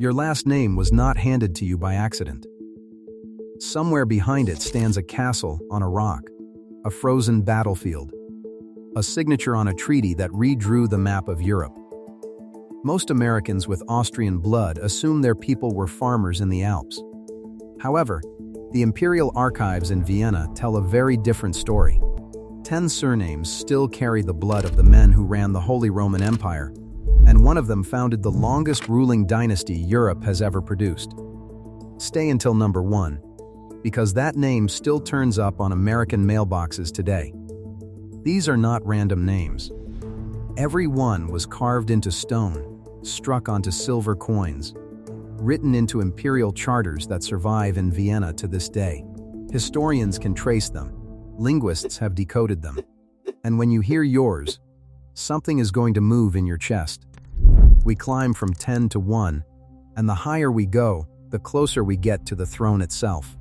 Your last name was not handed to you by accident. Somewhere behind it stands a castle on a rock, a frozen battlefield, a signature on a treaty that redrew the map of Europe. Most Americans with Austrian blood assume their people were farmers in the Alps. However, the imperial archives in Vienna tell a very different story. 10 surnames still carry the blood of the men who ran the Holy Roman Empire, and one of them founded the longest ruling dynasty Europe has ever produced. Stay until number 1, because that name still turns up on American mailboxes today. These are not random names. Every one was carved into stone, struck onto silver coins, written into imperial charters that survive in Vienna to this day. Historians can trace them, linguists have decoded them, and when you hear yours, something is going to move in your chest. We climb from 10 to 1, and the higher we go, the closer we get to the throne itself.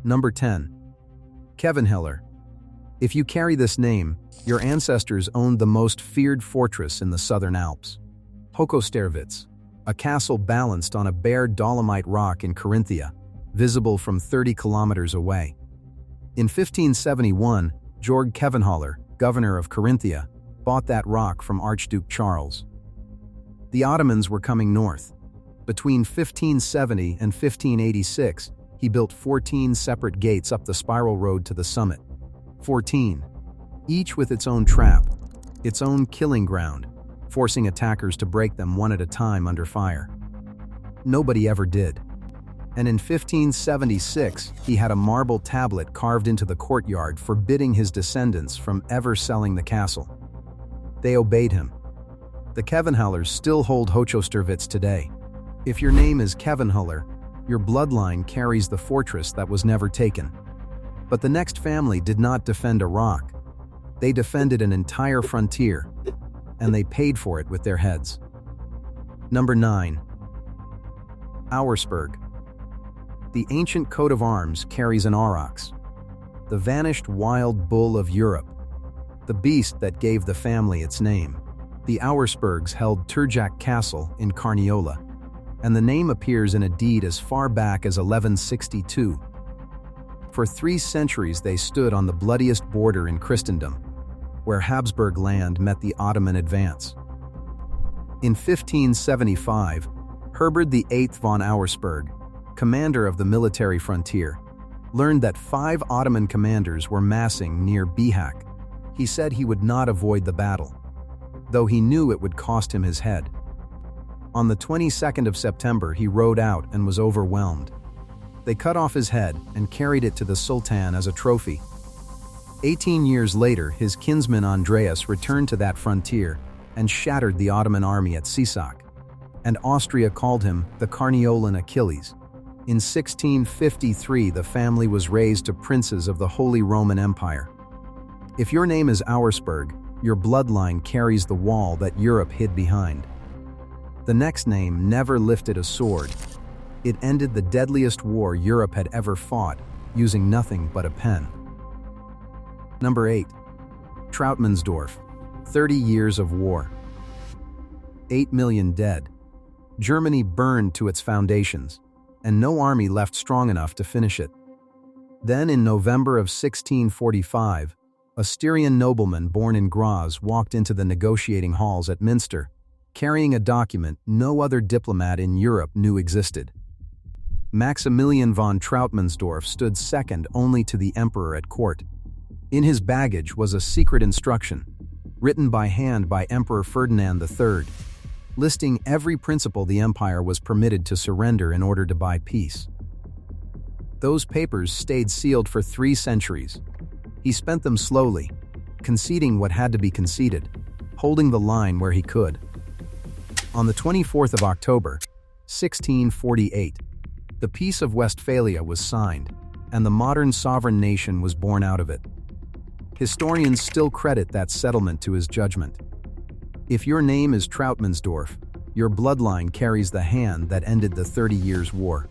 Number 10. Kevenhuller. If you carry this name, your ancestors owned the most feared fortress in the southern Alps, Hochösterwitz, a castle balanced on a bare dolomite rock in Carinthia, visible from 30 kilometers away. In 1571, Georg Kevenhuller, governor of Carinthia, bought that rock from Archduke Charles. The Ottomans were coming north. Between 1570 and 1586, he built 14 separate gates up the spiral road to the summit. 14, each with its own trap, its own killing ground, forcing attackers to break them one at a time under fire. Nobody ever did. And in 1576, he had a marble tablet carved into the courtyard forbidding his descendants from ever selling the castle. They obeyed him. The Kevenhullers still hold Hochösterwitz today. If your name is Kevenhuller, your bloodline carries the fortress that was never taken. But the next family did not defend a rock. They defended an entire frontier, and they paid for it with their heads. Number 9. Auersperg. The ancient coat of arms carries an aurochs, the vanished wild bull of Europe, the beast that gave the family its name. The Auerspergs held Turjack Castle in Carniola, and the name appears in a deed as far back as 1162. For 3 centuries they stood on the bloodiest border in Christendom, where Habsburg land met the Ottoman advance. In 1575, Herbert VIII von Auersperg, commander of the military frontier, learned that 5 Ottoman commanders were massing near Bihać. He said he would not avoid the battle, though he knew it would cost him his head. On the 22nd of September, he rode out and was overwhelmed. They cut off his head and carried it to the Sultan as a trophy. 18 years later, his kinsman Andreas returned to that frontier and shattered the Ottoman army at Sisak, and Austria called him the Carniolan Achilles. In 1653, the family was raised to princes of the Holy Roman Empire. If your name is Auersperg, your bloodline carries the wall that Europe hid behind. The next name never lifted a sword. It ended the deadliest war Europe had ever fought, using nothing but a pen. Number 8. Trauttmansdorff. 30 years of war. 8 million dead. Germany burned to its foundations, and no army left strong enough to finish it. Then in November of 1645, a Styrian nobleman born in Graz walked into the negotiating halls at Münster, carrying a document no other diplomat in Europe knew existed. Maximilian von Trauttmansdorff stood second only to the emperor at court. In his baggage was a secret instruction, written by hand by Emperor Ferdinand III, listing every principle the empire was permitted to surrender in order to buy peace. Those papers stayed sealed for 3 centuries. He spent them slowly, conceding what had to be conceded, holding the line where he could. On the 24th of October, 1648, the Peace of Westphalia was signed, and the modern sovereign nation was born out of it. Historians still credit that settlement to his judgment. If your name is Trauttmansdorff, your bloodline carries the hand that ended the 30 Years' War.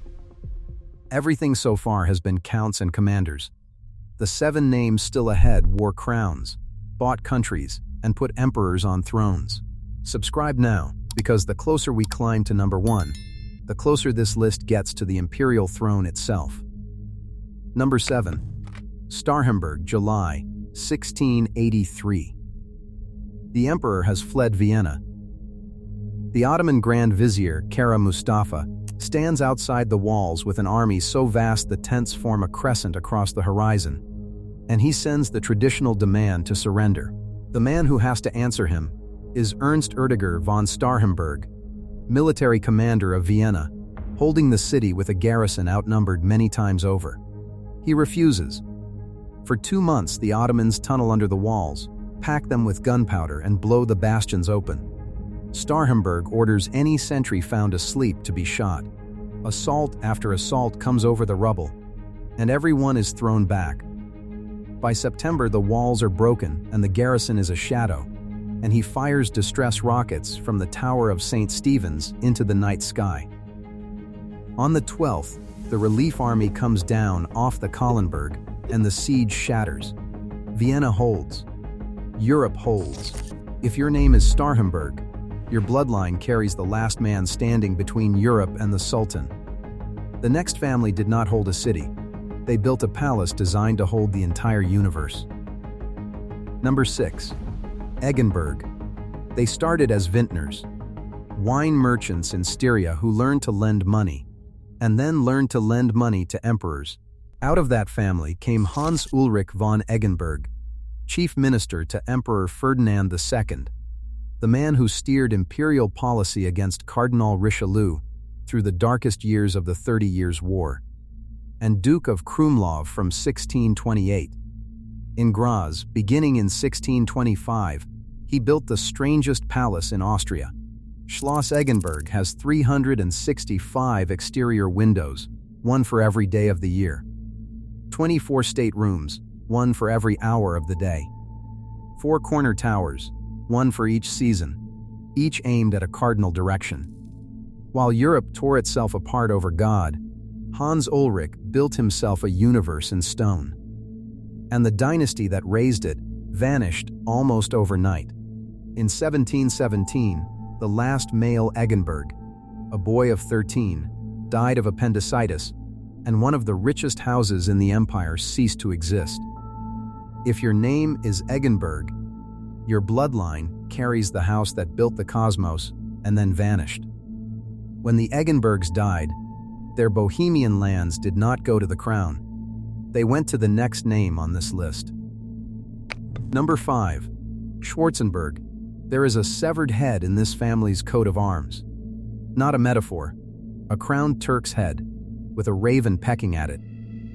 Everything so far has been counts and commanders. The 7 names still ahead wore crowns, bought countries, and put emperors on thrones. Subscribe now, because the closer we climb to number 1, the closer this list gets to the imperial throne itself. Number 7. Starhemberg, July 1683. The emperor has fled Vienna. The Ottoman Grand Vizier, Kara Mustafa, stands outside the walls with an army so vast the tents form a crescent across the horizon, and he sends the traditional demand to surrender. The man who has to answer him is Ernst Erdiger von Starhemberg, military commander of Vienna, holding the city with a garrison outnumbered many times over. He refuses. For 2 months, the Ottomans tunnel under the walls, pack them with gunpowder, and blow the bastions open. Starhemberg orders any sentry found asleep to be shot. Assault after assault comes over the rubble, and everyone is thrown back. By September, the walls are broken and the garrison is a shadow, and he fires distress rockets from the Tower of St. Stephen's into the night sky. On the 12th, the relief army comes down off the Kahlenberg, and the siege shatters. Vienna holds. Europe holds. If your name is Starhemberg, your bloodline carries the last man standing between Europe and the Sultan. The next family did not hold a city. They built a palace designed to hold the entire universe. Number 6. Eggenberg. They started as vintners, wine merchants in Styria who learned to lend money, and then learned to lend money to emperors. Out of that family came Hans Ulrich von Eggenberg, chief minister to Emperor Ferdinand II, the man who steered imperial policy against Cardinal Richelieu through the darkest years of the 30 Years' War, and Duke of Krumlov from 1628. In Graz, beginning in 1625, he built the strangest palace in Austria. Schloss Eggenberg has 365 exterior windows, one for every day of the year. 24 staterooms, one for every hour of the day. 4 corner towers, one for each season, each aimed at a cardinal direction. While Europe tore itself apart over God, Hans Ulrich built himself a universe in stone. And the dynasty that raised it vanished almost overnight. In 1717, the last male Eggenberg, a boy of 13, died of appendicitis, and one of the richest houses in the empire ceased to exist. If your name is Eggenberg, your bloodline carries the house that built the cosmos and then vanished. When the Eggenbergs died, their Bohemian lands did not go to the crown. They went to the next name on this list. Number 5. Schwarzenberg. There is a severed head in this family's coat of arms. Not a metaphor, a crowned Turk's head, with a raven pecking at it,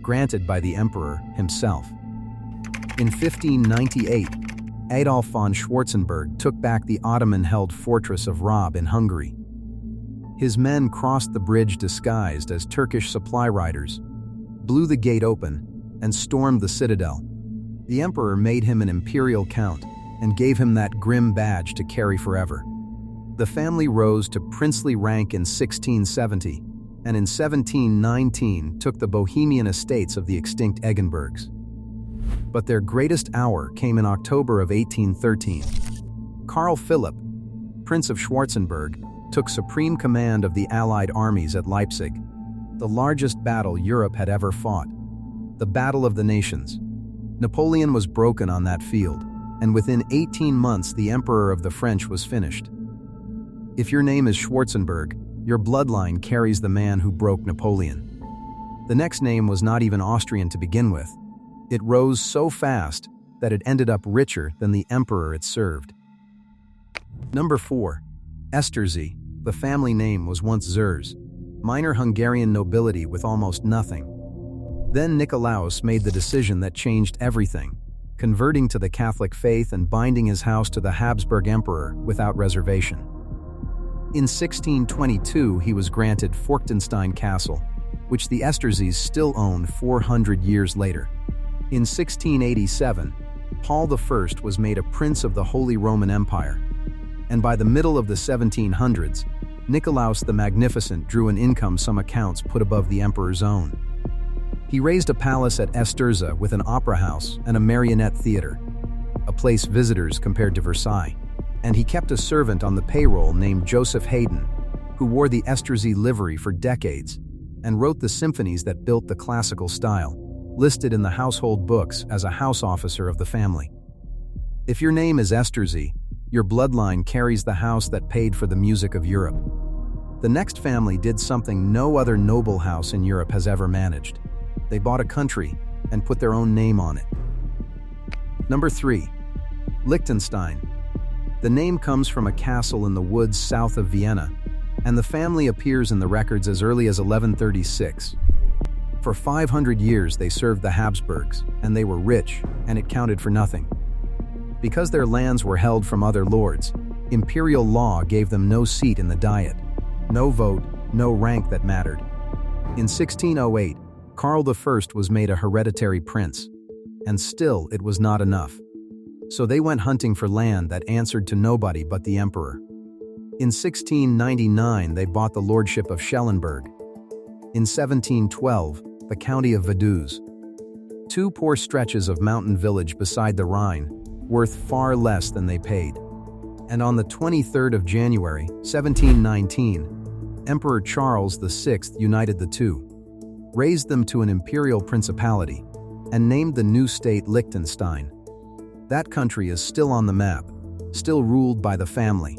granted by the emperor himself. In 1598, Adolf von Schwarzenberg took back the Ottoman-held fortress of Raab in Hungary. His men crossed the bridge disguised as Turkish supply riders, blew the gate open, and stormed the citadel. The emperor made him an imperial count and gave him that grim badge to carry forever. The family rose to princely rank in 1670, and in 1719 took the Bohemian estates of the extinct Eggenbergs. But their greatest hour came in October of 1813. Karl Philipp, Prince of Schwarzenberg, took supreme command of the Allied armies at Leipzig, the largest battle Europe had ever fought, the Battle of the Nations. Napoleon was broken on that field, and within 18 months the Emperor of the French was finished. If your name is Schwarzenberg, your bloodline carries the man who broke Napoleon. The next name was not even Austrian to begin with. It rose so fast that it ended up richer than the emperor it served. Number 4. Esterházy. The family name was once Zers, minor Hungarian nobility with almost nothing. Then Nikolaus made the decision that changed everything, converting to the Catholic faith and binding his house to the Habsburg emperor without reservation. In 1622, he was granted Liechtenstein Castle, which the Esterházys still owned 400 years later. In 1687, Paul I was made a prince of the Holy Roman Empire, and by the middle of the 1700s, Nikolaus the Magnificent drew an income some accounts put above the emperor's own. He raised a palace at Esterházy with an opera house and a marionette theater, a place visitors compared to Versailles, and he kept a servant on the payroll named Joseph Haydn, who wore the Esterházy livery for decades and wrote the symphonies that built the classical style, listed in the household books as a house officer of the family. If your name is Esterházy, your bloodline carries the house that paid for the music of Europe. The next family did something no other noble house in Europe has ever managed. They bought a country and put their own name on it. Number 3. Liechtenstein. The name comes from a castle in the woods south of Vienna, and the family appears in the records as early as 1136. For 500 years they served the Habsburgs, and they were rich, and it counted for nothing. Because their lands were held from other lords, imperial law gave them no seat in the Diet, no vote, no rank that mattered. In 1608, Karl I was made a hereditary prince, and still it was not enough. So they went hunting for land that answered to nobody but the emperor. In 1699, they bought the lordship of Schellenberg. In 1712, the county of Vaduz. 2 poor stretches of mountain village beside the Rhine, worth far less than they paid. And on the 23rd of January, 1719, Emperor Charles VI united the two, raised them to an imperial principality, and named the new state Liechtenstein. That country is still on the map, still ruled by the family,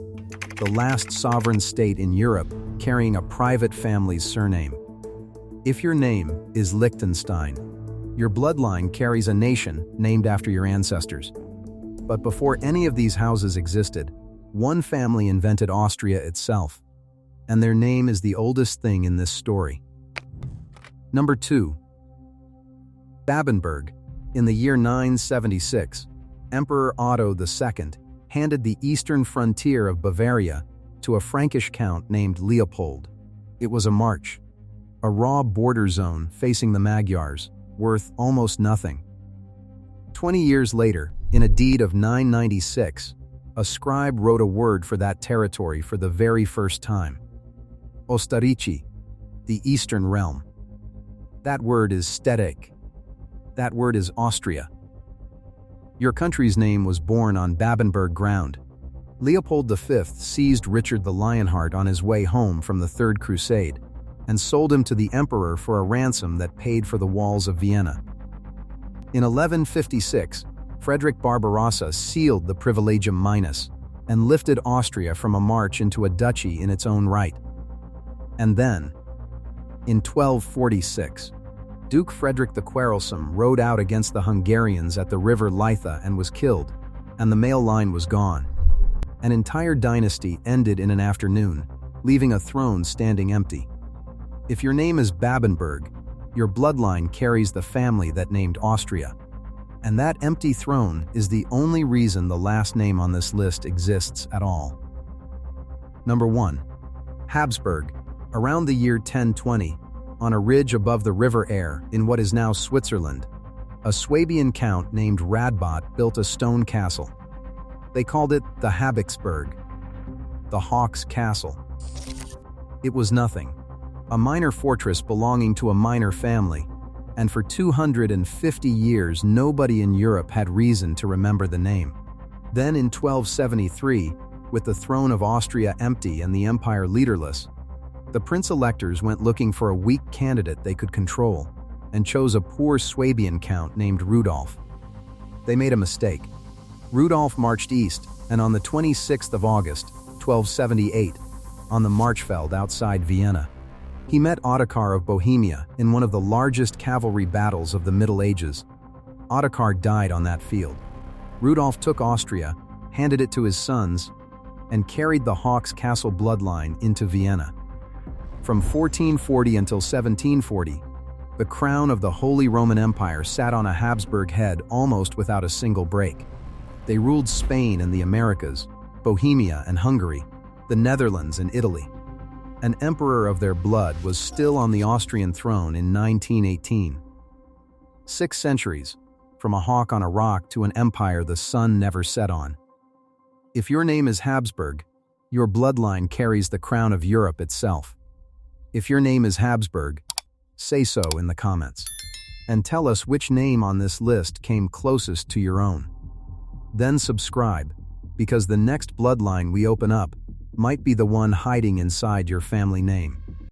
the last sovereign state in Europe carrying a private family's surname. If your name is Liechtenstein, your bloodline carries a nation named after your ancestors. But before any of these houses existed, one family invented Austria itself, and their name is the oldest thing in this story. Number 2. Babenberg. In the year 976, Emperor Otto II handed the eastern frontier of Bavaria to a Frankish count named Leopold. It was a march, a raw border zone facing the Magyars, worth almost nothing. 20 years later, in a deed of 996, a scribe wrote a word for that territory for the very first time. Esterházy, the eastern realm. That word is Stedek. That word is Austria. Your country's name was born on Babenberg ground. Leopold V seized Richard the Lionheart on his way home from the Third Crusade and sold him to the emperor for a ransom that paid for the walls of Vienna. In 1156, Frederick Barbarossa sealed the Privilegium Minus and lifted Austria from a march into a duchy in its own right. And then, in 1246, Duke Frederick the Quarrelsome rode out against the Hungarians at the river Leitha and was killed, and the male line was gone. An entire dynasty ended in an afternoon, leaving a throne standing empty. If your name is Babenberg, your bloodline carries the family that named Austria. And that empty throne is the only reason the last name on this list exists at all. Number 1. Habsburg. Around the year 1020, on a ridge above the River Aire in what is now Switzerland, a Swabian count named Radbot built a stone castle. They called it the Habsburg, the Hawk's Castle. It was nothing, a minor fortress belonging to a minor family, and for 250 years nobody in Europe had reason to remember the name. Then in 1273, with the throne of Austria empty and the empire leaderless, the prince-electors went looking for a weak candidate they could control, and chose a poor Swabian count named Rudolf. They made a mistake. Rudolf marched east, and on the 26th of August, 1278, on the Marchfeld outside Vienna, he met Ottokar of Bohemia in one of the largest cavalry battles of the Middle Ages. Ottokar died on that field. Rudolf took Austria, handed it to his sons, and carried the Hawk's Castle bloodline into Vienna. From 1440 until 1740, the crown of the Holy Roman Empire sat on a Habsburg head almost without a single break. They ruled Spain and the Americas, Bohemia and Hungary, the Netherlands and Italy. An emperor of their blood was still on the Austrian throne in 1918. 6 centuries, from a hawk on a rock to an empire the sun never set on. If your name is Habsburg, your bloodline carries the crown of Europe itself. If your name is Habsburg, say so in the comments, and tell us which name on this list came closest to your own. Then subscribe, because the next bloodline we open up might be the one hiding inside your family name.